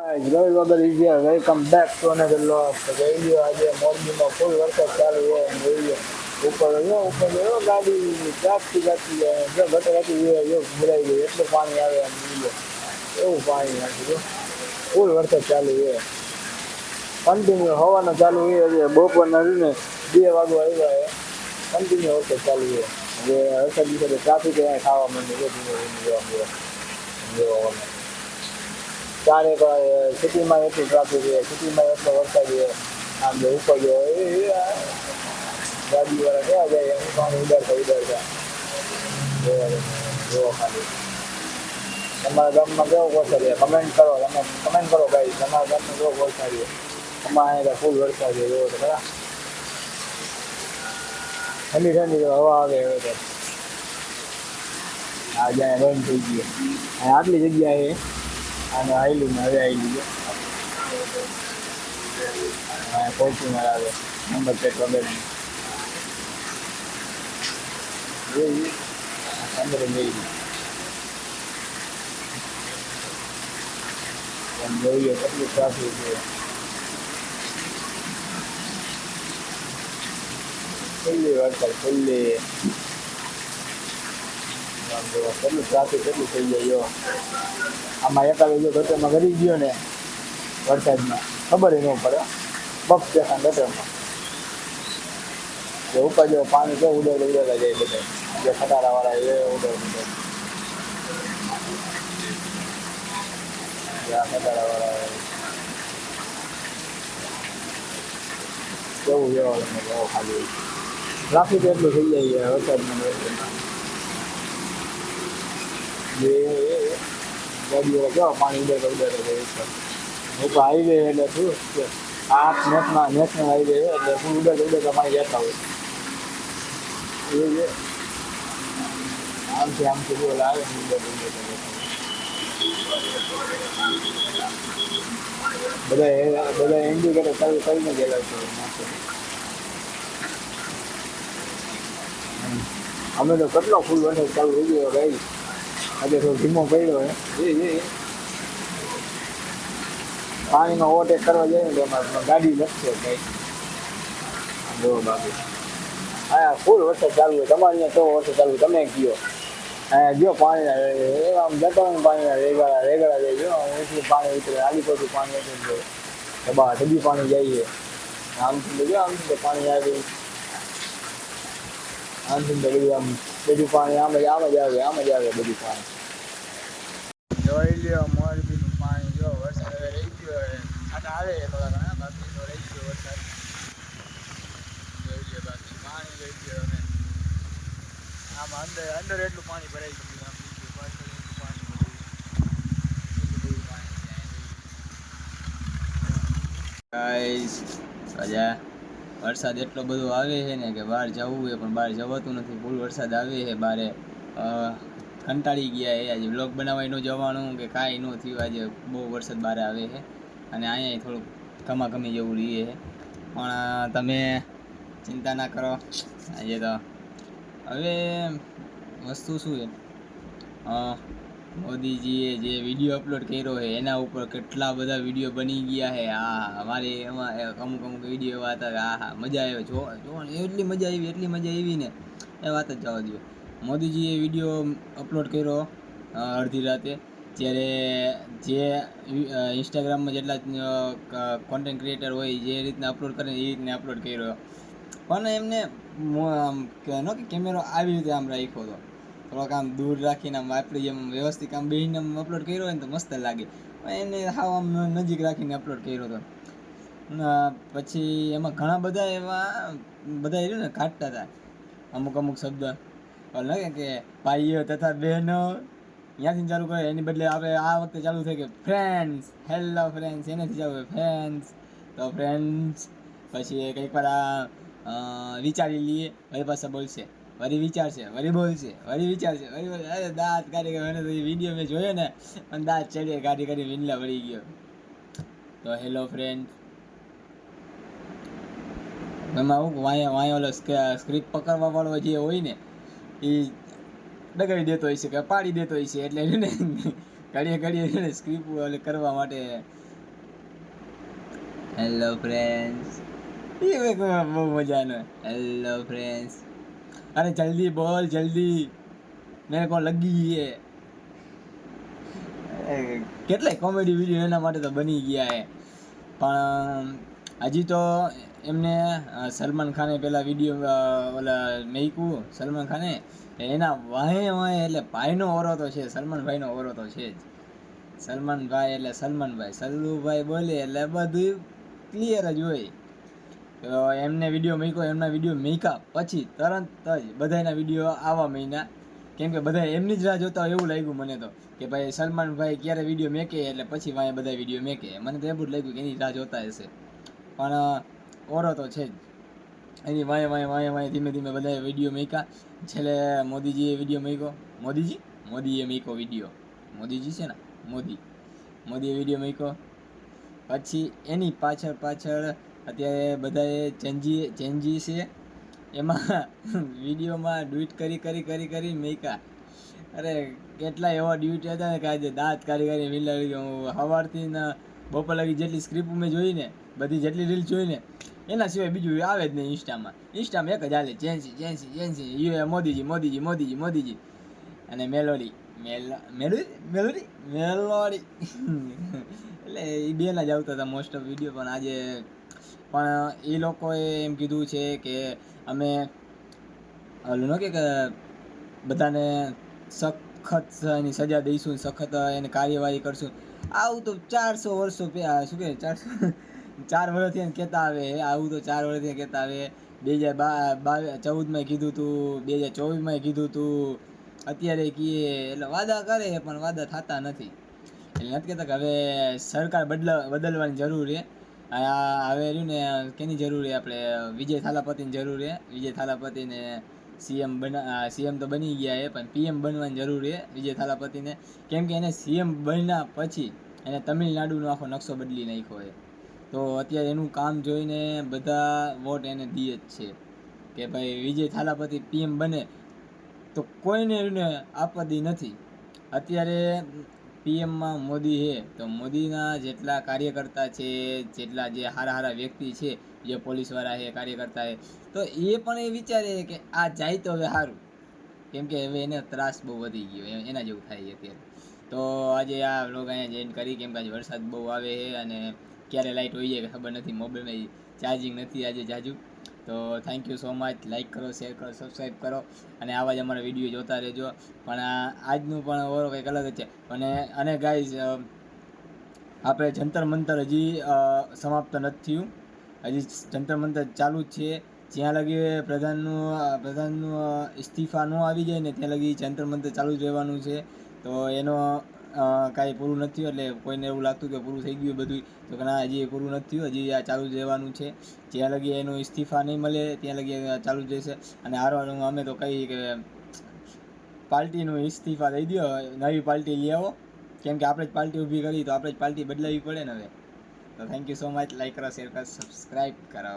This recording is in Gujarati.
રવિ વગર easier welcome back to another log. Video આજે મોરબીમાં ફૂલ વરસાદ ચાલુ હોય વિડીયો ઉપર જો ગાડી જાગતી જાગતી જાય જો ગટરાથી જો ભરાઈ ગઈ એટલું પાણી આવે એમ વિડીયો એવું પાણી નાખી જો ફૂલ વરસાદ ચાલુ હોય કન્ટિન્યુ હવાનો ચાલુ હોય છે બપોરના ને 2 વાગવા આવ્યા કન્ટિન્યુ વરસાદ ચાલુ હોય હવે વરસાદની સાથે ટ્રાફિક ખાવા માંડે છે જોવા ચારે સિટીમાં એટલું ટ્રાફિક છે સિટીમાં એટલો વરસાદ છે આમ જે ઉપર જો ગાડીવાળા કેવા જાય એમ પાણી ઉડાડતા જોવા ખાલી તમારા ગામમાં કેવો વરસાદ છે કમેન્ટ કરો તમે કમેન્ટ કરો ભાઈ તમારા ગામમાં કેવો વરસાદ છે અમારે અહીંયા ફૂલ વરસાદ છે જોવો તો ખરા ઠંડી ઠંડી હવા આવે હવે તો આ જ્યાં બંધ થઈ ગયો આટલી જગ્યાએ અને આવેલું ને હવે આવેલું છે ફોર્ચ્યુનર આવે નંબર પ્લેટ વગેરે અંદર જોઈએ કેટલું ટ્રાફિક છે ફૂલ્લી વરસાદ ફૂલ્લી કેટલું ટ્રાફિક કેટલું થઈ જાય આમાં એકાદ જો ગટરમાં ગરી ગયો ને વરસાદમાં ખબર ન પડે બફ દેખા ગટરમાં જે ઉપર જો પાણી તો ઉડેલા જાય બધા જે ખટારાવાળા એ ખટારાવાળા કેવું જેવા ખાલી ટ્રાફિક એટલું થઈ જાય વરસાદમાં ગાડીઓ કેવા પાણી ઉડે ઉપર હાઈવે એટલે શું કે આ નેશનલ હાઈવે એટલે ફૂલ ઉડે પાણી જતા હોય એ આમથી બોલ આવે બધા ઇન્ડિકેટર ચાલુ કરીને ગયેલા છે અમે તો કેટલો ફૂલ વરસાદ ચાલુ થઈ ગયો ભાઈ આજે થોડો ધીમો પડ્યો હે પાણીનો ઓવરટેક કરવા જાય ને તો અમારે ગાડી લખશે કઈ જો બાકી હા ફૂલ વરસાદ ચાલુ હોય તમારે અહીંયા કેવો વરસાદ ચાલુ તમે કયો હા જો પાણી આમ જતા હોય પાણી રેગડા જાય જો એટલું પાણી ઉતરે આલી પડતું પાણી ઉતરે દબા ડબી પાણી જાય આમથી જો આમથી પાણી આવે આમથી બધું આમ બધું પાણી આમ જ આવે બધું પાણી જોઈ લ્યો મોરબીનું પાણી જો વરસાદ હવે રહી ગયો છાંટા આવે થોડા ઘણા બાકી તો રહી ગયો વરસાદ જોઈ લ્યો બાકી પાણી રહી ગયો હવે આમાં અંદર એટલું પાણી ભરાઈ ગયું આમ બીજું પાછળ એટલું પાણી ગાઈસ આજે વરસાદ એટલો બધો આવે છે ને કે બહાર જવું છે પણ બહાર જવાતું નથી ફૂલ વરસાદ આવે છે બારે કંટાળી ગયા એ આજે વ્લોગ બનાવવા ન જવાનું કે કાંઈ ન થયું આજે બહુ વરસાદ બહાર આવે છે અને અહીંયા થોડુંક ઘમાઘમી જેવું રહીએ છે પણ તમે ચિંતા ના કરો આજે તો હવે વસ્તુ શું છે મોદીજીએ જે વિડીયો અપલોડ કર્યો છે એના ઉપર કેટલા બધા વિડીયો બની ગયા છે અમારે એમાં અમુક વિડીયો એવા હતા કે હા મજા આવે જોવાની એટલી મજા આવી ને એ વાત જ જવા દો મોદીજીએ વિડીયો અપલોડ કર્યો અડધી રાતે જ્યારે જે ઇન્સ્ટાગ્રામમાં જેટલા કોન્ટેન્ટ ક્રિએટર હોય જે રીતના અપલોડ કરે એ રીતને અપલોડ કર્યો પણ એમને કે કેમેરો આવી રીતે આમ રાખ્યો હતો થોડોક આમ દૂર રાખીને આમ આપણે જેમ વ્યવસ્થિત આમ બેહીને આમ અપલોડ કર્યો હોય ને તો મસ્ત લાગે એને હાવ આમ નજીક રાખીને અપલોડ કર્યો હતો પછી એમાં ઘણા બધા એવા બધા રહ્યું ને કાઢતા હતા અમુક શબ્દ લાગે કે ભાઈઓ તથા બહેનો ત્યાંથી ચાલુ કરે એની બદલે આપણે આ વખતે ચાલુ થાય કે ફ્રેન્ડ્સ હેલો ફ્રેન્ડ્સ એનાથી ચાલુ કરે ફ્રેન્ડ્સ તો ફ્રેન્ડ્સ પછી કંઈક વાર વિચારી લઈએ વળી પાછા બોલશે વળી વિચારશે વળી બોલશે વળી વિચારશે વળી અરે દાંત કાઢી ગયો એને તો વિડીયો મેં જોયો ને અને દાંત ચડીએ કાઢી વિનલા વળી ગયો તો હેલો ફ્રેન્ડ એમાં હું વાંય ઓલો સ્ક્રિપ્ટ પકડવા વાળો જે હોય ને એ ડગાવી દેતો હોય છે કે પાડી દેતો હોય છે એટલે ને ઘડીએ સ્ક્રિપ્ટ કરવા માટે હેલો ફ્રેન્ડ્સ, એ બહુ મજાનો હેલો ફ્રેન્ડ્સ. અરે જલ્દી બોલ જલ્દી, મેરે કો લગી હે. કેટલાય કોમેડી વિડીયો એના માટે તો બની ગયા હે, પણ હજી તો એમને સલમાન ખાને પેલા વિડીયો ઓલા મેક્યું સલમાન ખાને, એના વાહે વાહે એટલે ભાઈનો ઓરો તો છે, સલમાનભાઈનો ઓરો તો છે જ. સલમાનભાઈ એટલે સલમાનભાઈ, સલ્લુભાઈ બોલે એટલે બધું ક્લિયર જ હોય. તો એમને વિડીયો મૂક્યો, એમના વિડીયો મૂક્યા પછી તરત જ બધાના વિડીયો આવવા માંડ્યા. કેમ કે બધા એમની જ રાહ જોતા હોય એવું લાગ્યું મને તો, કે ભાઈ સલમાનભાઈ ક્યારે વિડીયો મેકે એટલે પછી વાંહે બધા વિડીયો મેકે. મને તો એવું જ લાગ્યું કે એની રાહ જોતા હશે, પણ ઓરો તો છે જ. એની વાંહે વાંહે વાંહે વાંહે ધીમે ધીમે બધા વિડીયો મૂક્યા. છેલ્લે મોદીજીએ વિડીયો મૂક્યો, મોદીએ મૂક્યો વિડીયો, મોદીજી છે ને મોદીએ વિડીયો મૂક્યો. પછી એની પાછળ અત્યારે બધાએ ચેન્જી છે, એમાં વિડીયોમાં ડ્યુટ કરી મેકા. અરે કેટલા એવા ડ્યુટ હતા ને કે આજે દાંત કાઢી મિલાવી. હું સવારથી ને બપોર લગી જેટલી સ્ક્રિપ્ટ મેં જોઈને, બધી જેટલી રીલ્સ જોઈને, એના સિવાય બીજું આવે જ નહીં. ઇન્સ્ટામાં એક જ હાલે, ચેન્સી મોદીજી અને મેલોડી એટલે એ બેના જ આવતા હતા મોસ્ટ ઓફ વિડીયો. પણ આજે એ લોકોએ એમ કીધું છે કે અમે ઓલું ન કે બધાને સખત એની સજા દઈશું, સખત એને કાર્યવાહી કરશું. આવું તો 400 વર્ષો શું કે 4 વર્ષથી એને કહેતા આવે, આવું તો 4 વર્ષથી કહેતા આવે. 2014માં કીધું તું, 2024માં કીધું તું, અત્યારે કીએ એટલે વાદા કરે પણ વાદા થતા નથી. એટલે નથી કહેતા કે હવે સરકાર બદલવાની જરૂર છે. હવે રહ્યું ને કેની જરૂર છે, આપણે વિજય થાલાપતિની જરૂર છે. વિજય થાલાપતિને સીએમ તો બની ગયા છે, પણ પીએમ બનવાની જરૂર છે વિજય થાલાપતિને. કેમ કે એને સીએમ બન્યા પછી એને તમિલનાડુનો આખો નકશો બદલી નાખ્યો છે. તો અત્યારે એનું કામ જોઈને બધા વોટ એને દે જ છે કે ભાઈ વિજય થાલાપતિ પીએમ બને તો કોઈને એને આપત્તિ નથી. અત્યારે પીએમમાં મોદી છે, તો મોદીના જેટલા કાર્યકર્તા છે, જેટલા જે સારા વ્યક્તિ છે, જે પોલીસવાળા છે, કાર્યકર્તા છે, તો એ પણ એ વિચારે કે આ જાય તો હવે સારું. કેમ કે હવે એને ત્રાસ બહુ વધી ગયો, એના જેવું થાય અત્યારે. તો આજે આ વ્લોગ અહીંયા જોઈન કરી, કેમ કે આજે વરસાદ બહુ આવે છે અને ક્યારે લાઇટ હોય જાય ખબર નથી. મોબાઈલમાં ચાર્જિંગ નથી આજે જાજુ. તો thank you so much. Like કરો, શેર કરો, સબસ્ક્રાઈબ કરો અને આવા જ અમારા વિડીયો જોતા રહેજો. પણ આજનું પણ ઓરો કંઈક અલગ જ છે. અને ગાઈઝ, આપણે જંતર મંતર હજી સમાપ્ત નથી થયું, હજી જંતર મંતર ચાલુ જ છે. જ્યાં લગી પ્રધાનનું ઇસ્તીફા ન આવી જાય ને ત્યાં લગી જંતર મંતર ચાલુ જ રહેવાનું છે. તો એનો કાંઈ પૂરું નથી થયું, એટલે કોઈને એવું લાગતું કે પૂરું થઈ ગયું બધું, તો કે ના, હજી પૂરું નથી થયું, હજી આ ચાલુ જ રહેવાનું છે. જ્યાં લગી એનો ઇસ્તીફા નહીં મળે ત્યાં લગી ચાલુ જ રહેશે. અને હારવાનું અમે તો કહીએ કે પાર્ટીનું ઇસ્તીફા દઈ દો, નવી પાર્ટી લઈ આવો. કેમ કે આપણે જ પાર્ટી ઊભી કરી તો આપણે જ પાર્ટી બદલાવી પડે ને હવે. તો thank you so much. Like કરો, શેર કરો, સબસ્ક્રાઈબ કરો.